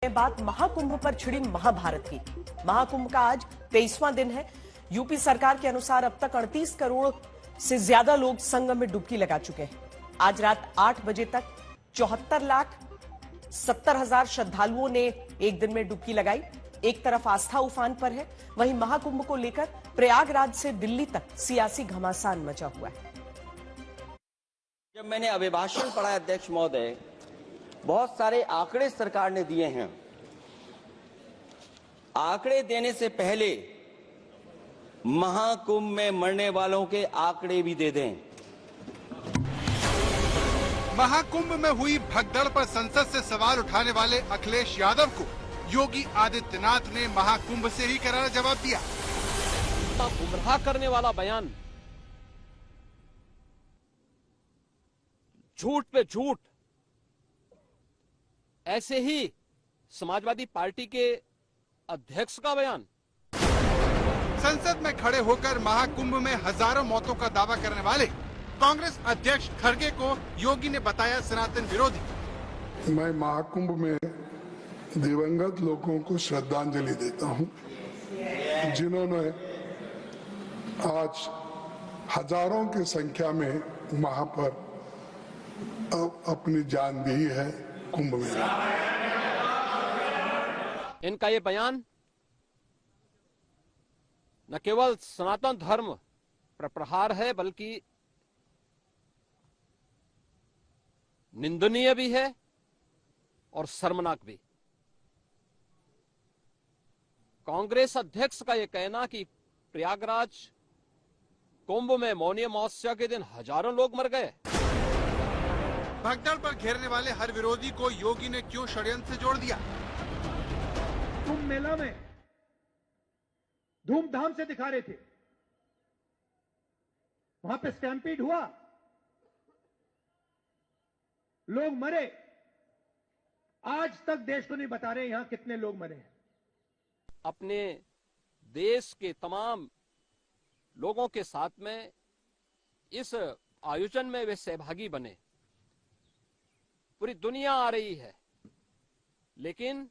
बात महाकुंभ पर छिड़ी महाभारत की। महाकुंभ का आज 23वां दिन है। यूपी सरकार के अनुसार अब तक 38 करोड़ से ज्यादा लोग संगम में डुबकी लगा चुके हैं। आज रात 8 बजे तक 74,70,000 श्रद्धालुओं ने एक दिन में डुबकी लगाई। एक तरफ आस्था उफान पर है, वहीं महाकुंभ को लेकर प्रयागराज से दिल्ली तक सियासी घमासान मचा हुआ है। जब मैंने अभिभाषण पढ़ा अध्यक्ष महोदय, बहुत सारे आंकड़े सरकार ने दिए हैं। आंकड़े देने से पहले महाकुंभ में मरने वालों के आंकड़े भी दे दें। महाकुंभ में हुई भगदड़ पर संसद से सवाल उठाने वाले अखिलेश यादव को योगी आदित्यनाथ ने महाकुंभ से ही करारा जवाब दिया। गुमराह करने वाला बयान, झूठ पे झूठ। ऐसे ही समाजवादी पार्टी के अध्यक्ष का बयान। संसद में खड़े होकर महाकुंभ में हजारों मौतों का दावा करने वाले कांग्रेस अध्यक्ष खड़गे को योगी ने बताया सनातन विरोधी। मैं महाकुंभ में दिवंगत लोगों को श्रद्धांजलि देता हूं, जिन्होंने आज हजारों की संख्या में वहां पर अपनी जान दी है कुंभ मेला। इनका ये बयान न केवल सनातन धर्म पर प्रहार है, बल्कि निंदनीय भी है और शर्मनाक भी। कांग्रेस अध्यक्ष का यह कहना कि प्रयागराज कुंभ में मौनी अमावस्या के दिन हजारों लोग मर गए। भगदड़ पर घेरने वाले हर विरोधी को योगी ने क्यों षड्यंत्र से जोड़ दिया? कुंभ मेला में धूमधाम से दिखा रहे थे, वहां पे स्टैम्पीड हुआ, लोग मरे। आज तक देश को नहीं बता रहे यहां कितने लोग मरे हैं। अपने देश के तमाम लोगों के साथ में इस आयोजन में वे सहभागी बने। पूरी दुनिया आ रही है, लेकिन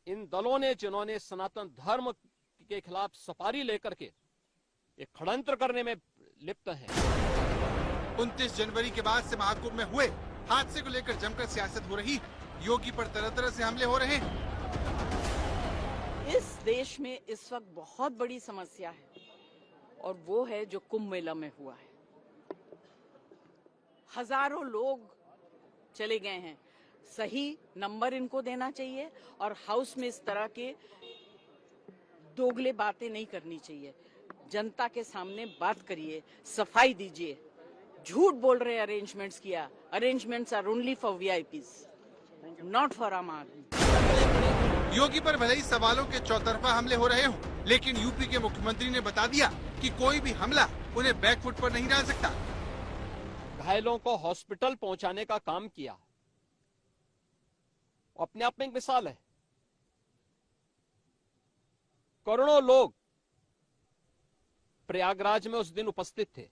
इन दलों ने, जिन्होंने सनातन धर्म के खिलाफ सफारी लेकर के एक षड्यंत्र करने में लिप्त हैं। 29 जनवरी के बाद से महाकुंभ में हुए हादसे को लेकर जमकर सियासत हो रही। योगी पर तरह तरह से हमले हो रहे हैं। इस देश में इस वक्त बहुत बड़ी समस्या है, और वो है जो कुंभ मेला में हुआ है। हजारों लोग चले गए हैं। सही नंबर इनको देना चाहिए, और हाउस में इस तरह के दोगले बातें नहीं करनी चाहिए। जनता के सामने बात करिए, सफाई दीजिए। झूठ बोल रहे अरेंजमेंट्स किया। Arrangements are only for VIPs, not for आम आदमी। योगी पर भले ही सवालों के चौतरफा हमले हो रहे हों, लेकिन यूपी के मुख्यमंत्री ने बता दिया कि कोई भी हमला उन्हें बैकफुट पर नहीं डाल सकता। घायलों को हॉस्पिटल पहुंचाने का काम किया, अपने आप में एक मिसाल है। करोड़ों लोग प्रयागराज में उस दिन उपस्थित थे।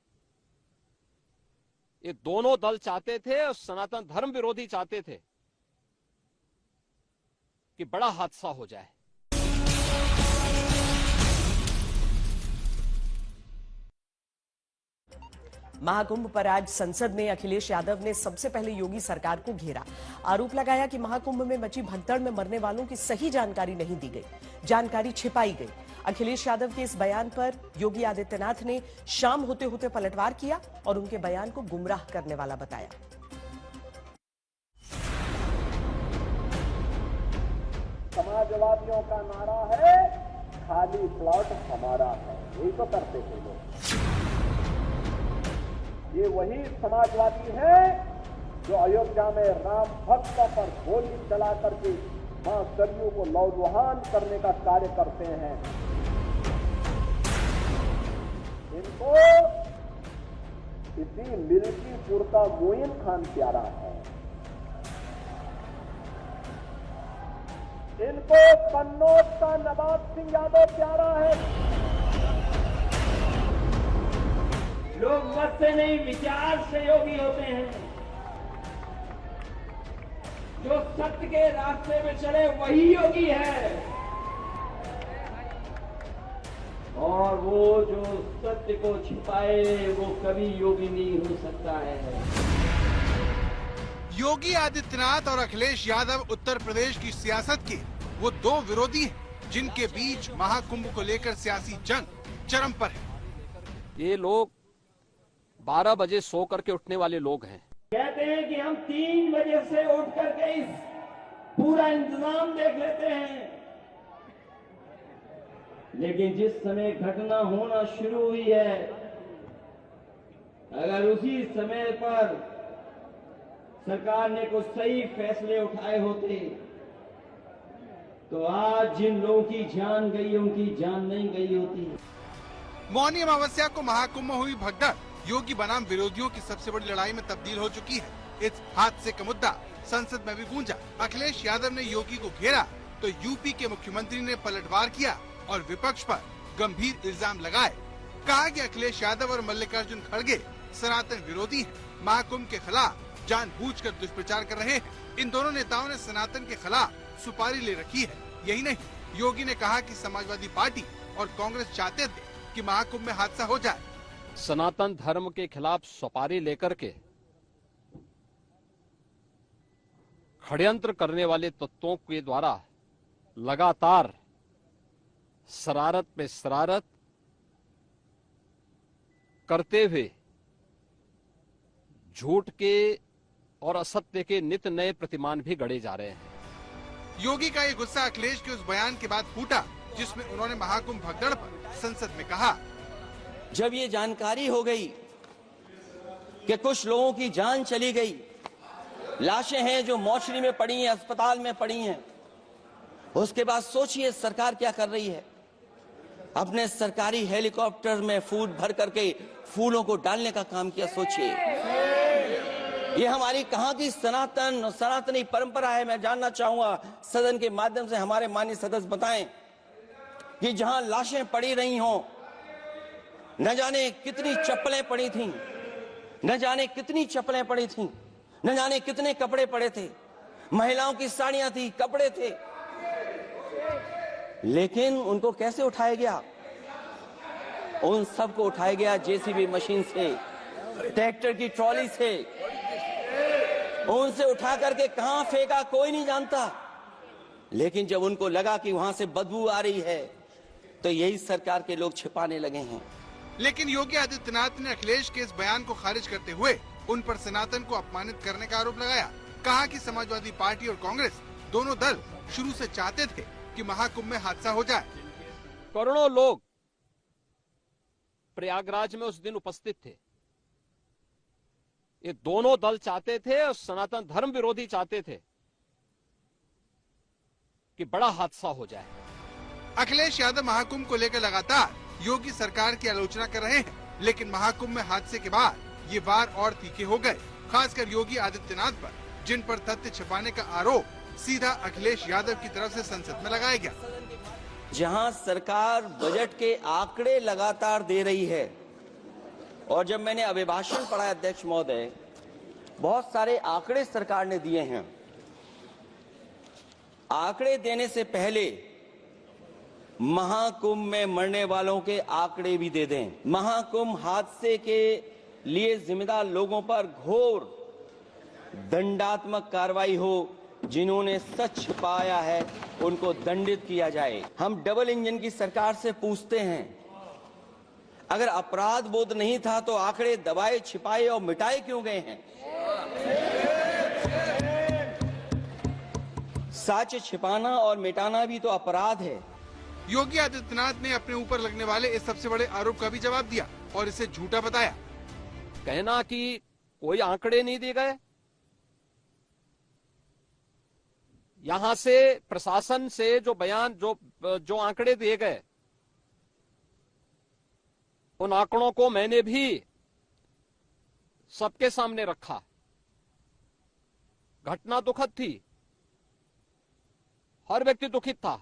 ये दोनों दल चाहते थे, और सनातन धर्म विरोधी चाहते थे कि बड़ा हादसा हो जाए। महाकुंभ पर आज संसद में अखिलेश यादव ने सबसे पहले योगी सरकार को घेरा। आरोप लगाया कि महाकुंभ में मची भगदड़ में मरने वालों की सही जानकारी नहीं दी गई, जानकारी छिपाई गई। अखिलेश यादव के इस बयान पर योगी आदित्यनाथ ने शाम होते होते पलटवार किया और उनके बयान को गुमराह करने वाला बताया। समाजवादियों का नारा है, खाली प्लॉट हमारा है। यही तो करते थे लोग। ये वही समाजवादी है जो अयोध्या में राम भक्त पर गोली चला करके मां सरयू को लौलुहान करने का कार्य करते हैं। इनको इसी मिल्कीपुर का मोइन खान प्यारा है। इनको कन्नौज का नवाब सिंह यादव प्यारा है। लोग मत से नहीं, विचार से योगी होते हैं। जो सत्य के रास्ते में चले वही योगी है, और वो जो सत्य को छिपाए वो कभी योगी नहीं हो सकता है। योगी आदित्यनाथ और अखिलेश यादव उत्तर प्रदेश की सियासत के वो दो विरोधी हैं जिनके बीच महाकुंभ को लेकर सियासी जंग चरम पर है। ये लोग 12 बजे सो करके उठने वाले लोग हैं। कहते हैं कि हम 3 बजे से उठ करके इस पूरा इंतजाम देख लेते हैं, लेकिन जिस समय घटना होना शुरू हुई है, अगर उसी समय पर सरकार ने कुछ सही फैसले उठाए होते तो आज जिन लोगों की जान गई उनकी जान नहीं गई होती। मौनी अमावस्या को महाकुंभ में हुई भगदड़ योगी बनाम विरोधियों की सबसे बड़ी लड़ाई में तब्दील हो चुकी है। इस हादसे का मुद्दा संसद में भी गूंजा। अखिलेश यादव ने योगी को घेरा तो यूपी के मुख्यमंत्री ने पलटवार किया और विपक्ष पर गंभीर इल्जाम लगाए। कहा कि अखिलेश यादव और मल्लिकार्जुन खड़गे सनातन विरोधी हैं, महाकुंभ के खिलाफ जानबूझकर दुष्प्रचार कर रहे हैं। इन दोनों नेताओं ने सनातन के खिलाफ सुपारी ले रखी है। यही नहीं, योगी ने कहा कि समाजवादी पार्टी और कांग्रेस चाहते थे कि महाकुंभ में हादसा हो जाए। सनातन धर्म के खिलाफ सुपारी लेकर के षड्यंत्र करने वाले तत्वों के द्वारा लगातार शरारत पे शरारत करते हुए झूठ के और असत्य के नित नए प्रतिमान भी गढ़े जा रहे हैं। योगी का ये गुस्सा अखिलेश के उस बयान के बाद फूटा जिसमें उन्होंने महाकुंभ भगदड़ पर संसद में कहा, जब ये जानकारी हो गई कि कुछ लोगों की जान चली गई, लाशें हैं जो मोर्चरी में पड़ी हैं, अस्पताल में पड़ी हैं, उसके बाद सोचिए सरकार क्या कर रही है। अपने सरकारी हेलीकॉप्टर में फूड भर करके फूलों को डालने का काम किया। सोचिए ये हमारी कहां की सनातनी परंपरा है। मैं जानना चाहूंगा सदन के माध्यम से हमारे माननीय सदस्य बताएं कि जहां लाशें पड़ी रही हों, न जाने कितनी चप्पलें पड़ी थीं, न जाने कितनी चप्पलें पड़ी थीं, न जाने कितने कपड़े पड़े थे, महिलाओं की साड़ियां थी, कपड़े थे, लेकिन उनको कैसे उठाया गया? उन सबको उठाया गया जेसीबी मशीन से, ट्रैक्टर की ट्रॉली से। उनसे उठा करके कहां फेंका कोई नहीं जानता, लेकिन जब उनको लगा कि वहां से बदबू आ रही है तो यही सरकार के लोग छिपाने लगे हैं। लेकिन योगी आदित्यनाथ ने अखिलेश के इस बयान को खारिज करते हुए उन पर सनातन को अपमानित करने का आरोप लगाया। कहा कि समाजवादी पार्टी और कांग्रेस दोनों दल शुरू से चाहते थे कि महाकुंभ में हादसा हो जाए। करोड़ों लोग प्रयागराज में उस दिन उपस्थित थे। ये दोनों दल चाहते थे और सनातन धर्म विरोधी चाहते थे कि बड़ा हादसा हो जाए। अखिलेश यादव महाकुंभ को लेकर लगातार योगी सरकार की आलोचना कर रहे हैं, लेकिन महाकुंभ में हादसे के बाद ये वार और तीखे हो गए। खासकर योगी आदित्यनाथ पर, जिन पर तथ्य छिपाने का आरोप सीधा अखिलेश यादव की तरफ से संसद में लगाया गया। जहां सरकार बजट के आंकड़े लगातार दे रही है, और जब मैंने अभिभाषण पढ़ा अध्यक्ष महोदय, बहुत सारे आंकड़े सरकार ने दिए हैं। आंकड़े देने से पहले महाकुंभ में मरने वालों के आंकड़े भी दे दें। महाकुंभ हादसे के लिए जिम्मेदार लोगों पर घोर दंडात्मक कार्रवाई हो। जिन्होंने सच छिपाया है उनको दंडित किया जाए। हम डबल इंजन की सरकार से पूछते हैं, अगर अपराध बोध नहीं था तो आंकड़े दबाए, छिपाए और मिटाए क्यों गए हैं? सच छिपाना और मिटाना भी तो अपराध है। योगी आदित्यनाथ ने अपने ऊपर लगने वाले इस सबसे बड़े आरोप का भी जवाब दिया और इसे झूठा बताया। कहना कि कोई आंकड़े नहीं दिए गए, यहां से प्रशासन से जो बयान जो आंकड़े दिए गए, उन आंकड़ों को मैंने भी सबके सामने रखा। घटना दुखद थी, हर व्यक्ति दुखित था,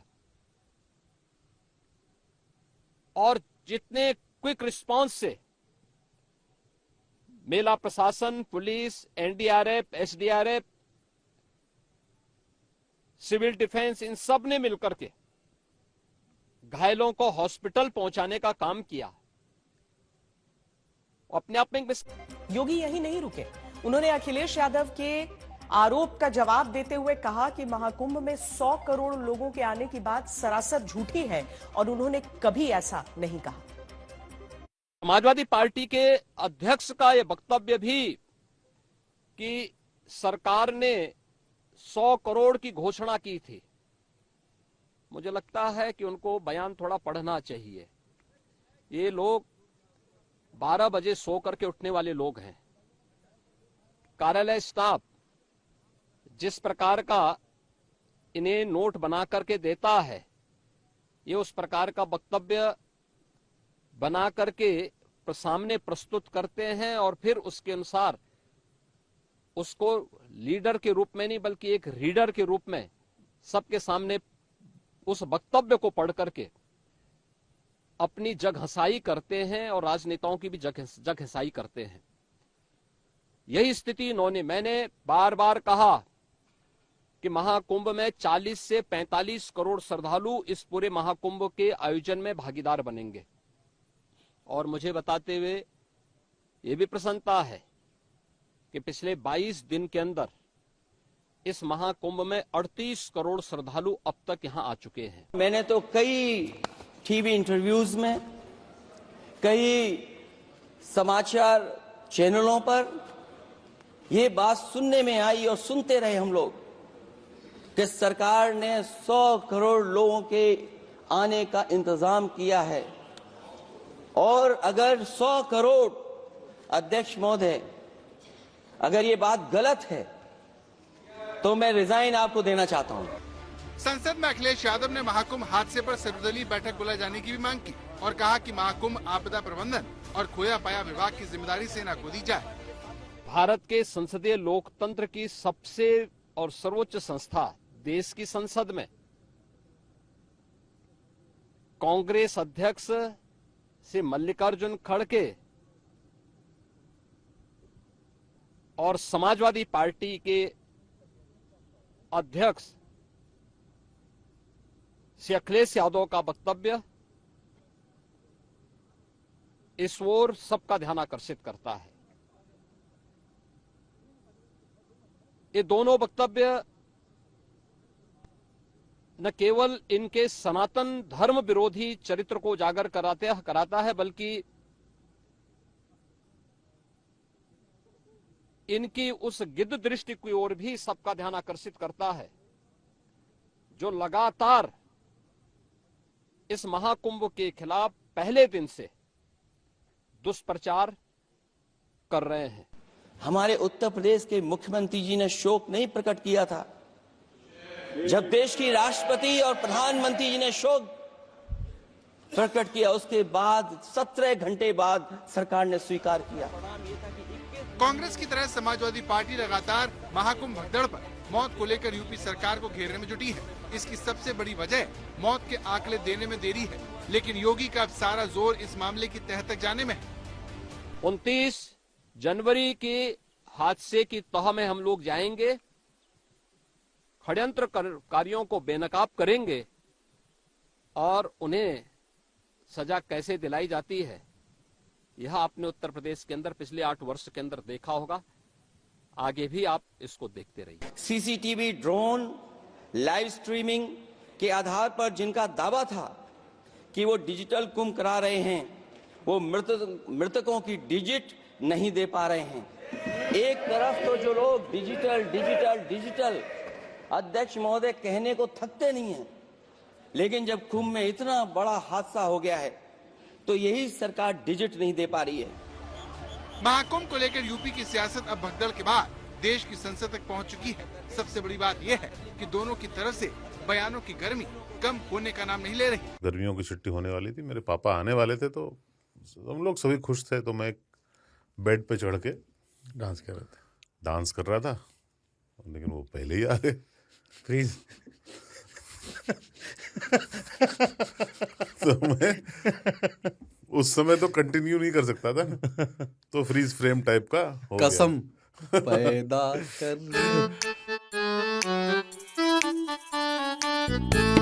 और जितने क्विक रिस्पांस से मेला प्रशासन, पुलिस, एनडीआरएफ, एसडीआरएफ सिविल डिफेंस, इन सब ने मिलकर के घायलों को हॉस्पिटल पहुंचाने का काम किया। अपने आप में योगी यही नहीं रुके। उन्होंने अखिलेश यादव के आरोप का जवाब देते हुए कहा कि महाकुंभ में 100 करोड़ लोगों के आने की बात सरासर झूठी है और उन्होंने कभी ऐसा नहीं कहा। समाजवादी पार्टी के अध्यक्ष का यह वक्तव्य भी कि सरकार ने 100 करोड़ की घोषणा की थी, मुझे लगता है कि उनको बयान थोड़ा पढ़ना चाहिए। ये लोग 12 बजे सो करके उठने वाले लोग हैं। कार्यालय स्टाफ जिस प्रकार का इन्हें नोट बना करके देता है, ये उस प्रकार का वक्तव्य बना करके सामने प्रस्तुत करते हैं और फिर उसके अनुसार उसको लीडर के रूप में नहीं बल्कि एक रीडर के रूप में सबके सामने उस वक्तव्य को पढ़ करके अपनी जगहंसाई करते हैं और राजनेताओं की भी जगहंसाई करते हैं। यही स्थिति इन्होंने, मैंने बार बार कहा कि महाकुंभ में 40 से 45 करोड़ श्रद्धालु इस पूरे महाकुंभ के आयोजन में भागीदार बनेंगे और मुझे बताते हुए ये भी प्रसन्नता है कि पिछले 22 दिन के अंदर इस महाकुंभ में 38 करोड़ श्रद्धालु अब तक यहां आ चुके हैं। मैंने तो कई टीवी इंटरव्यूज में, कई समाचार चैनलों पर यह बात सुनने में आई और सुनते रहे हम लोग कि सरकार ने 100 करोड़ लोगों के आने का इंतजाम किया है और अगर 100 करोड़, अध्यक्ष महोदय, अगर ये बात गलत है तो मैं रिजाइन आपको देना चाहता हूं। संसद में अखिलेश यादव ने महाकुंभ हादसे पर सर्वदलीय बैठक बुलाए जाने की भी मांग की और कहा कि महाकुंभ आपदा प्रबंधन और खोया पाया विभाग की जिम्मेदारी सेना को दी जाए। भारत के संसदीय लोकतंत्र की सबसे और सर्वोच्च संस्था देश की संसद में कांग्रेस अध्यक्ष से मल्लिकार्जुन खड़गे और समाजवादी पार्टी के अध्यक्ष श्री अखिलेश यादव का वक्तव्य इस ओर सबका ध्यान आकर्षित करता है। ये दोनों वक्तव्य न केवल इनके सनातन धर्म विरोधी चरित्र को उजागर कराता है बल्कि इनकी उस गिद्ध दृष्टि की ओर भी सबका ध्यान आकर्षित करता है जो लगातार इस महाकुंभ के खिलाफ पहले दिन से दुष्प्रचार कर रहे हैं। हमारे उत्तर प्रदेश के मुख्यमंत्री जी ने शोक नहीं प्रकट किया था। जब देश की राष्ट्रपति और प्रधानमंत्री जी ने शोक प्रकट किया, उसके बाद 17 घंटे बाद सरकार ने स्वीकार किया। कांग्रेस की तरह समाजवादी पार्टी लगातार महाकुंभ भगदड़ पर मौत को लेकर यूपी सरकार को घेरने में जुटी है। इसकी सबसे बड़ी वजह मौत के आंकड़े देने में देरी है, लेकिन योगी का अब सारा जोर इस मामले की तह तक जाने में है। 29 जनवरी के हादसे की तह में हम लोग जाएंगे, षड्यंत्रकारियों को बेनकाब करेंगे और उन्हें सजा कैसे दिलाई जाती है यह आपने उत्तर प्रदेश के अंदर पिछले 8 वर्ष के अंदर देखा होगा। आगे भी आप इसको देखते रहिए। सीसीटीवी, ड्रोन, लाइव स्ट्रीमिंग के आधार पर जिनका दावा था कि वो डिजिटल कुंभ करा रहे हैं, वो मृतकों की डिजिट नहीं दे पा रहे हैं। एक तरफ तो जो लोग डिजिटल डिजिटल डिजिटल अध्यक्ष महोदय कहने को थकते नहीं हैं, लेकिन जब कुंभ में इतना बड़ा हादसा हो गया है तो यही सरकार डिजिट नहीं दे पा रही है। महाकुंभ को लेकर यूपी की सियासत अब भगदड़ के बाद देश की संसद तक पहुंच चुकी है। सबसे बड़ी बात यह है कि दोनों की तरफ से बयानों की गर्मी कम होने का नाम नहीं ले रही। गर्मियों की छुट्टी होने वाली थी, मेरे पापा आने वाले थे, तो हम लोग सभी खुश थे। तो मैं बेड पे चढ़ के डांस कर रहा था, लेकिन वो पहले ही आ गए। प्लीज तो मैं उस समय तो कंटिन्यू नहीं कर सकता था ना, तो फ्रीज फ्रेम टाइप का हो कसम गया। पैदा कर है।